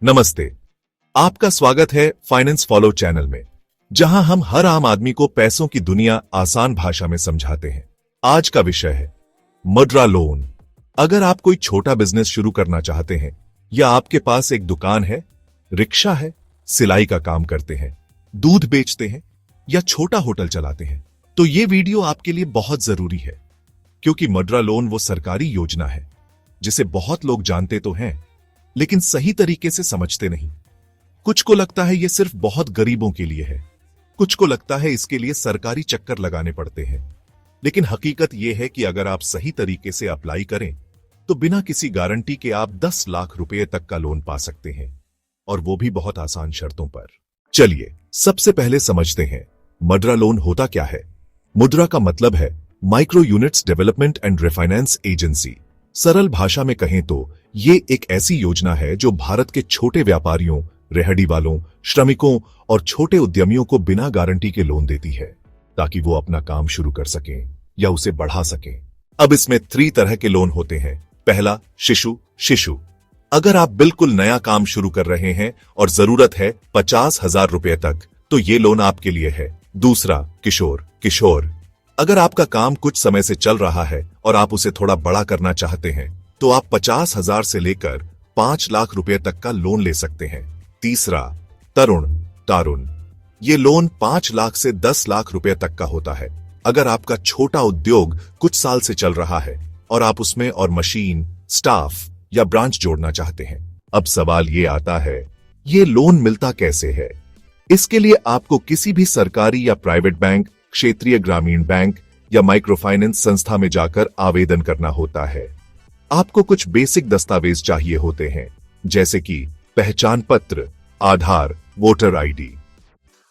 नमस्ते, आपका स्वागत है फाइनेंस फॉलो चैनल में, जहां हम हर आम आदमी को पैसों की दुनिया आसान भाषा में समझाते हैं। आज का विषय है मुद्रा लोन। अगर आप कोई छोटा बिजनेस शुरू करना चाहते हैं या आपके पास एक दुकान है, रिक्शा है, सिलाई का काम करते हैं, दूध बेचते हैं या छोटा होटल चलाते हैं, तो ये वीडियो आपके लिए बहुत जरूरी है। क्योंकि मुद्रा लोन वो सरकारी योजना है जिसे बहुत लोग जानते तो हैं, लेकिन सही तरीके से समझते नहीं। कुछ को लगता है ये सिर्फ बहुत गरीबों के लिए है, कुछ को लगता है इसके लिए सरकारी चक्कर लगाने पड़ते हैं। लेकिन हकीकत यह है कि अगर आप सही तरीके से अप्लाई करें तो बिना किसी गारंटी के आप 10 लाख रुपए तक का लोन पा सकते हैं, और वो भी बहुत आसान शर्तों पर। चलिए सबसे पहले समझते हैं मुद्रा लोन होता क्या है। मुद्रा का मतलब है micro units development and refinance agency. सरल भाषा में कहें तो ये एक ऐसी योजना है जो भारत के छोटे व्यापारियों, रेहड़ी वालों, श्रमिकों और छोटे उद्यमियों को बिना गारंटी के लोन देती है, ताकि वो अपना काम शुरू कर सकें या उसे बढ़ा सकें। अब इसमें 3 तरह के लोन होते हैं। पहला, शिशु। अगर आप बिल्कुल नया काम शुरू कर रहे हैं और जरूरत है 50,000 रुपए तक, तो ये लोन आपके लिए है। दूसरा, किशोर। अगर आपका काम कुछ समय से चल रहा है और आप उसे थोड़ा बड़ा करना चाहते हैं, तो आप 50,000 से लेकर 5 लाख रुपए तक का लोन ले सकते हैं। तीसरा, तारुण। ये लोन 5 लाख से 10 लाख रुपए तक का होता है। अगर आपका छोटा उद्योग कुछ साल से चल रहा है और आप उसमें और मशीन, स्टाफ या ब्रांच जोड़ना चाहते हैं। अब सवाल ये आता है, ये लोन मिलता कैसे है? इसके लिए आपको किसी भी सरकारी या प्राइवेट बैंक, क्षेत्रीय ग्रामीण बैंक या माइक्रो फाइनेंस संस्था में जाकर आवेदन करना होता है। आपको कुछ बेसिक दस्तावेज चाहिए होते हैं, जैसे कि पहचान पत्र, आधार, वोटर आईडी,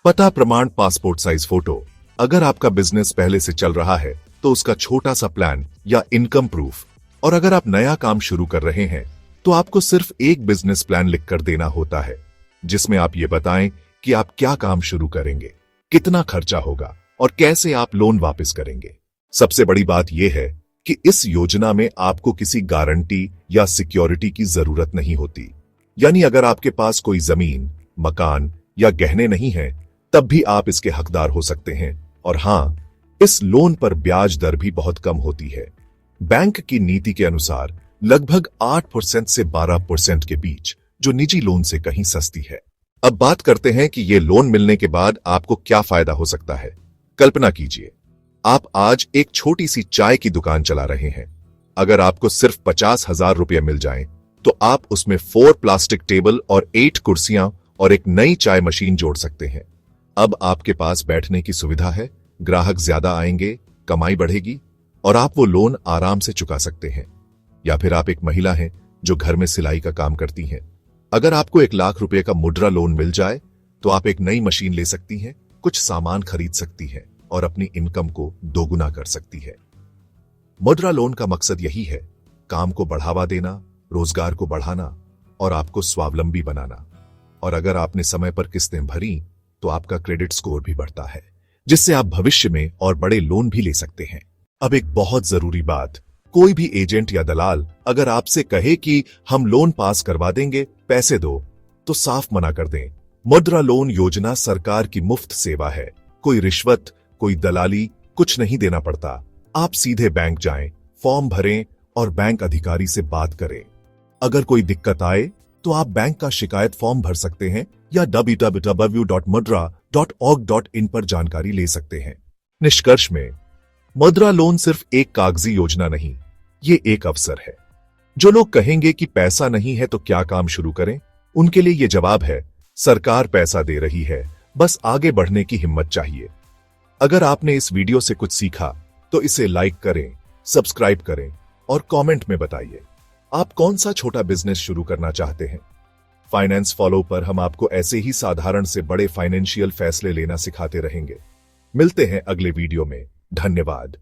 पता प्रमाण, पासपोर्ट साइज फोटो। अगर आपका बिजनेस पहले से चल रहा है तो उसका छोटा सा प्लान या इनकम प्रूफ। और अगर आप नया काम शुरू कर रहे हैं तो आपको सिर्फ एक बिजनेस प्लान लिखकर देना होता है, जिसमें आप ये बताएं कि आप क्या काम शुरू करेंगे, कितना खर्चा होगा और कैसे आप लोन वापस करेंगे। सबसे बड़ी बात यह है कि इस योजना में आपको किसी गारंटी या सिक्योरिटी की जरूरत नहीं होती। यानी अगर आपके पास कोई जमीन, मकान या गहने नहीं है, तब भी आप इसके हकदार हो सकते हैं। और हां, इस लोन पर ब्याज दर भी बहुत कम होती है। बैंक की नीति के अनुसार लगभग 8% से 12% के बीच, जो निजी लोन से कहीं सस्ती है। अब बात करते हैं कि यह लोन मिलने के बाद आपको क्या फायदा हो सकता है। कल्पना कीजिए, आप आज एक छोटी सी चाय की दुकान चला रहे हैं। अगर आपको सिर्फ 50,000 रुपये मिल जाएं, तो आप उसमें 4 प्लास्टिक टेबल और 8 कुर्सियां और एक नई चाय मशीन जोड़ सकते हैं। अब आपके पास बैठने की सुविधा है, ग्राहक ज्यादा आएंगे, कमाई बढ़ेगी और आप वो लोन आराम से चुका सकते हैं। या फिर आप एक महिला हैं जो घर में सिलाई का काम करती हैं। अगर आपको 1 लाख रुपए का मुद्रा लोन मिल जाए, तो आप एक नई मशीन ले सकती हैं, कुछ सामान खरीद सकती है और अपनी इनकम को दोगुना कर सकती है। मुद्रा लोन का मकसद यही है, काम को बढ़ावा देना, रोजगार को बढ़ाना और आपको स्वावलंबी बनाना। और अगर आपने समय पर किस्तें भरी तो आपका क्रेडिट स्कोर भी बढ़ता है, जिससे आप भविष्य में और बड़े लोन भी ले सकते हैं। अब एक बहुत जरूरी बात, कोई भी एजेंट या दलाल अगर आपसे कहे कि हम लोन पास करवा देंगे, पैसे दो, तो साफ मना कर दें। मुद्रा लोन योजना सरकार की मुफ्त सेवा है। कोई रिश्वत, कोई दलाली, कुछ नहीं देना पड़ता। आप सीधे बैंक जाएं, फॉर्म भरें और बैंक अधिकारी से बात करें। अगर कोई दिक्कत आए तो आप बैंक का शिकायत फॉर्म भर सकते हैं या www.mudra.org.in पर जानकारी ले सकते हैं। निष्कर्ष में, मुद्रा लोन सिर्फ एक कागजी योजना नहीं, ये एक अवसर है। जो लोग कहेंगे कि पैसा नहीं है तो क्या काम शुरू करें, उनके लिए ये जवाब है, सरकार पैसा दे रही है, बस आगे बढ़ने की हिम्मत चाहिए। अगर आपने इस वीडियो से कुछ सीखा तो इसे लाइक करें, सब्सक्राइब करें और कमेंट में बताइए आप कौन सा छोटा बिजनेस शुरू करना चाहते हैं। फाइनेंस फॉलो पर हम आपको ऐसे ही साधारण से बड़े फाइनेंशियल फैसले लेना सिखाते रहेंगे। मिलते हैं अगले वीडियो में। धन्यवाद।